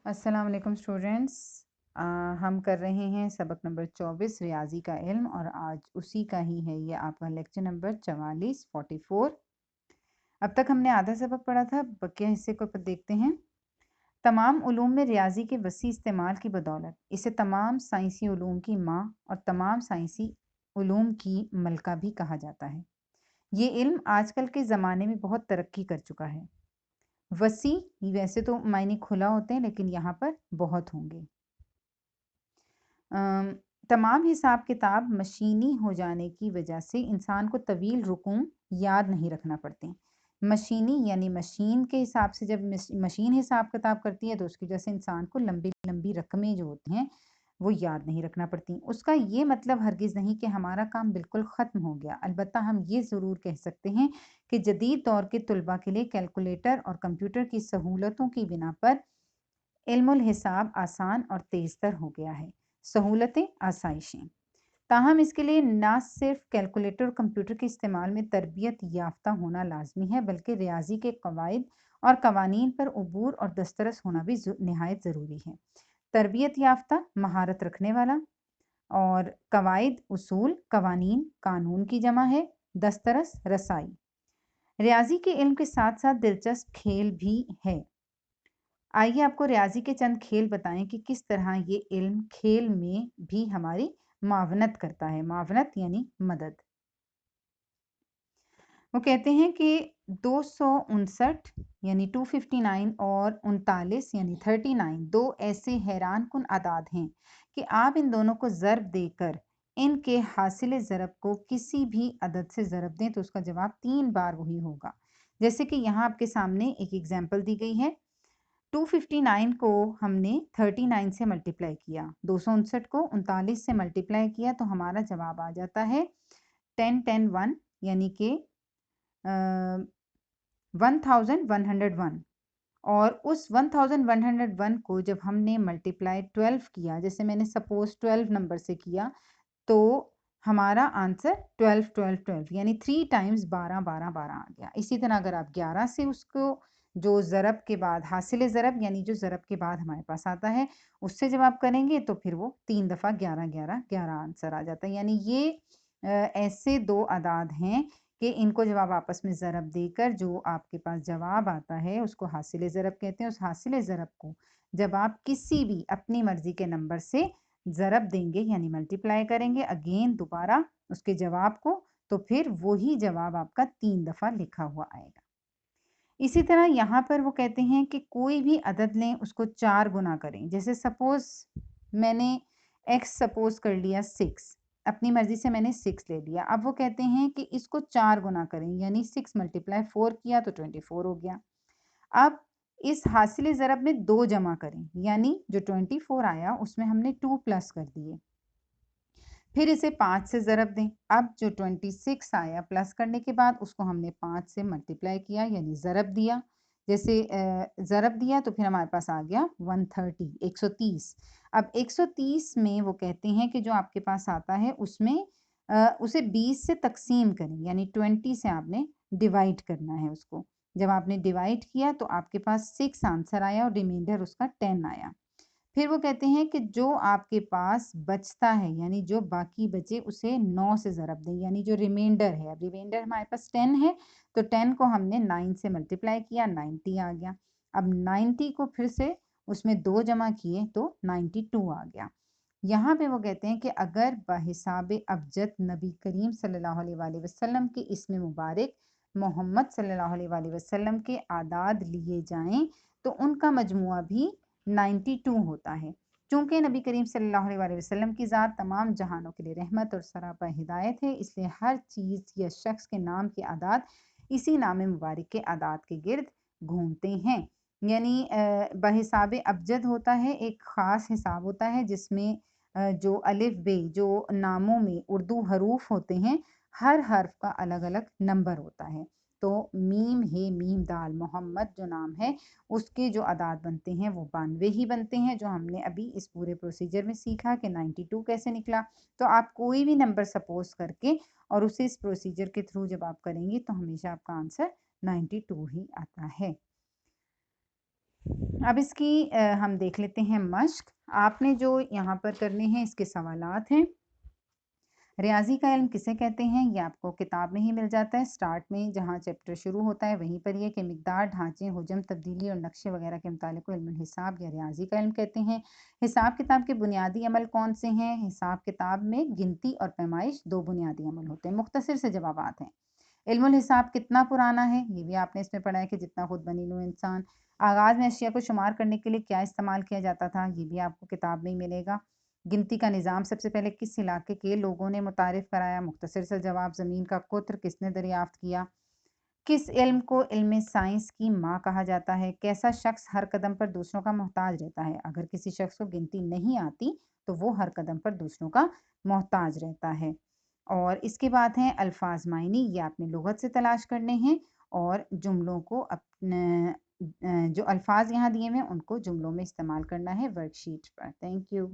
अस्सलाम वालेकुम स्टूडेंट्स। हम कर रहे हैं सबक नंबर 24 रियाजी का इल्म और आज उसी का ही है ये आपका लेक्चर नंबर 44। अब तक हमने आधा सबक पढ़ा था, बकिया हिस्से को देखते हैं। तमाम उलूम में रियाजी के वसी इस्तेमाल की बदौलत इसे तमाम साइंसी उलूम की माँ और तमाम साइंसी उलूम की मलका भी कहा जाता है। ये इल्म आजकल के ज़माने में बहुत तरक्की कर चुका है। वसी वैसे तो मायने खुला होते हैं, लेकिन यहाँ पर बहुत होंगे। तमाम हिसाब किताब मशीनी हो जाने की वजह से इंसान को तवील रुकूम याद नहीं रखना पड़ते। मशीनी यानी मशीन के हिसाब से जब मशीन हिसाब किताब करती है तो उसकी वजह से इंसान को लंबी लंबी रकमें जो होती हैं वो याद नहीं रखना पड़ती। उसका ये मतलब हरगिज़ नहीं कि हमारा काम बिल्कुल ख़त्म हो गया। अलबत्ता हम ये ज़रूर कह सकते हैं कि जदीद दौर के तलबा के लिए कैलकुलेटर और कंप्यूटर की सहूलतों की बिना पर इल्मुल हिसाब आसान और तेज़तर हो गया है। सहूलतें, आसाइशें। ताहम इसके लिए ना सिर्फ कैलकुलेटर और कंप्यूटर के इस्तेमाल में तरबियत याफ्ता होना लाजमी है, बल्कि रियाजी के कवायद और कवानीन पर उबूर और दस्तरस होना भी निहायत ज़रूरी है। तरबियत याफ्ता महारत रखने वाला, और कवायद उसूल कवानीन कानून की जमा है, दस्तरस रसाई। रियाजी के इल्म के साथ साथ दिलचस्प खेल भी है। आइए आपको रियाजी के चंद खेल बताएं कि किस तरह ये इल्म खेल में भी हमारी मावनत करता है। मावनत यानी मदद। वो कहते हैं कि 259 यानी 259 और 39 यानी 39 दो ऐसे हैरान कुन आदाद हैं कि आप इन दोनों को ज़रब देकर इनके हासिल ज़रब को किसी भी अदद से ज़रब दें तो उसका जवाब 3 बार वही होगा। जैसे कि यहाँ आपके सामने एक एग्जाम्पल दी गई है। 259 को हमने 39 से मल्टीप्लाई किया, 259 को 39 से मल्टीप्लाई किया तो हमारा जवाब आ जाता है 10 10 1 यानी कि 1101। और उस 1101 को जब हमने मल्टीप्लाई 12 किया, जैसे मैंने सपोज 12 नंबर से किया, तो हमारा आंसर 12 12 12 यानी 3 टाइम्स 12 12 12 आ गया। इसी तरह अगर आप 11 से उसको जो ज़रब के बाद हासिल ज़रब यानी जो ज़रब के बाद हमारे पास आता है उससे जब आप करेंगे तो फिर वो 3 दफ़ा 11 11 11 आंसर आ जाता है। यानी ये ऐसे दो आदाद हैं कि इनको जब आप आपस में ज़रब देकर जो आपके पास जवाब आता है उसको हासिल ज़रब कहते हैं। उस हासिल ज़रब को जब आप किसी भी अपनी मर्ज़ी के नंबर से ज़रब देंगे यानी मल्टीप्लाई करेंगे अगेन दोबारा उसके जवाब को, तो फिर वही जवाब आपका 3 दफ़ा लिखा हुआ आएगा। इसी तरह यहाँ पर वो कहते हैं कि कोई भी अदद लें उसको 4 गुना करें। जैसे सपोज़ मैंने x सपोज़ कर लिया 6, अपनी मर्ज़ी से मैंने 6 ले लिया। अब वो कहते हैं कि इसको 4 गुना करें यानी 6 मल्टीप्लाई 4 किया तो 24 हो गया। अब इस हासिल ज़रब में 2 जमा करें यानी जो 24 आया उसमें हमने 2 प्लस कर दिए। फिर इसे 5 से ज़रब दें। अब जो 26 आया प्लस करने के बाद उसको हमने 5 से मल्टीप्लाई किया यानी ज़रब दिया। जैसे ज़रब दिया तो फिर हमारे पास आ गया 130 130। अब 130 में वो कहते हैं कि जो आपके पास आता है उसमें उसे 20 से तक़सीम करें यानी 20 से आपने डिवाइड करना है उसको। जब आपने डिवाइड किया तो आपके पास 6 आंसर आया और रिमाइंडर उसका 10 आया। फिर वो कहते हैं कि जो आपके पास बचता है यानी जो बाकी बचे उसे 9 से ज़रब दें यानी जो रिमाइंडर है। अब रिमाइंडर हमारे पास 10 है तो 10 को हमने 9 से मल्टीप्लाई किया 90 आ गया। अब 90 को फिर से उसमें 2 जमा किए तो 92 आ गया। यहाँ पे वो कहते हैं कि अगर बहिसाब अबजद नबी करीम सल्लल्लाहु अलैहि वसल्लम के इस्म मुबारक मोहम्मद सल्लल्लाहु अलैहि वसल्लम के आदाद लिए जाएं तो उनका मजमुआ भी 92 होता है। चूँकि नबी करीम सल्लल्लाहु अलैहि वसल्लम की ज़ात तमाम जहानों के लिए रहमत और सरापा हिदायत है, इसलिए हर चीज़ या शख्स के नाम के आदाद इसी नाम मुबारक के आदाद के गिर्द घूमते हैं। यानी बहिसाब अबजद होता है, एक ख़ास हिसाब होता है जिसमें जो अलिफ बे जो नामों में उर्दू हरूफ होते हैं, हर हर्फ का अलग-अलग नंबर होता है। तो मीम हे मीम दाल मोहम्मद जो नाम है उसके जो आदाद बनते हैं वो 92 ही बनते हैं, जो हमने अभी इस पूरे प्रोसीजर में सीखा कि 92 कैसे निकला। तो आप कोई भी नंबर सपोज करके और उसे इस प्रोसीजर के थ्रू जब आप करेंगे तो हमेशा आपका आंसर 92 ही आता है। अब इसकी हम देख लेते हैं मश्क। आपने जो यहाँ पर करने हैं इसके सवालात हैं। रियाज़ी का इल्म किसे कहते हैं? ये आपको किताब में ही मिल जाता है। स्टार्ट में जहाँ चैप्टर शुरू होता है वहीं पर ये कि मिक़दार, ढाँचे, हुजम, तब्दीली और नक्शे वगैरह के मुतालिक को इल्मुल हिसाब या रियाज़ी का इल्म कहते हैं। हिसाब किताब के बुनियादी अमल कौन से हैं? हिसाब किताब में गिनती और पैमाइश 2 बुनियादी अमल होते हैं। मुख्तसर से जवाबात हैं। इल्मुल हिसाब कितना पुराना है? ये भी आपने इसमें पढ़ा है कि जितना खुद बनी नूं इंसान। आगाज़ में अशिया को शुमार करने के लिए क्या इस्तेमाल किया जाता था? ये भी आपको किताब में ही मिलेगा। गिनती का निज़ाम सबसे पहले किस इलाके के लोगों ने मुतारिफ कराया? मुख्तसर सा जवाब, ज़मीन का कुत्र किसने दरियाफ्त किया? किस इल्म को इल्म साइंस की माँ कहा जाता है? कैसा शख्स हर कदम पर दूसरों का मोहताज रहता है? अगर किसी शख्स को गिनती नहीं आती तो वो हर कदम पर दूसरों का मोहताज रहता है। और इसके बाद हैं अल्फाज मायनी, ये आपने लुगत से तलाश करने हैं और जुमलों को अपने जो अल्फाज यहाँ दिए हुए हैं उनको जुमलों में इस्तेमाल करना है वर्कशीट पर। Thank you.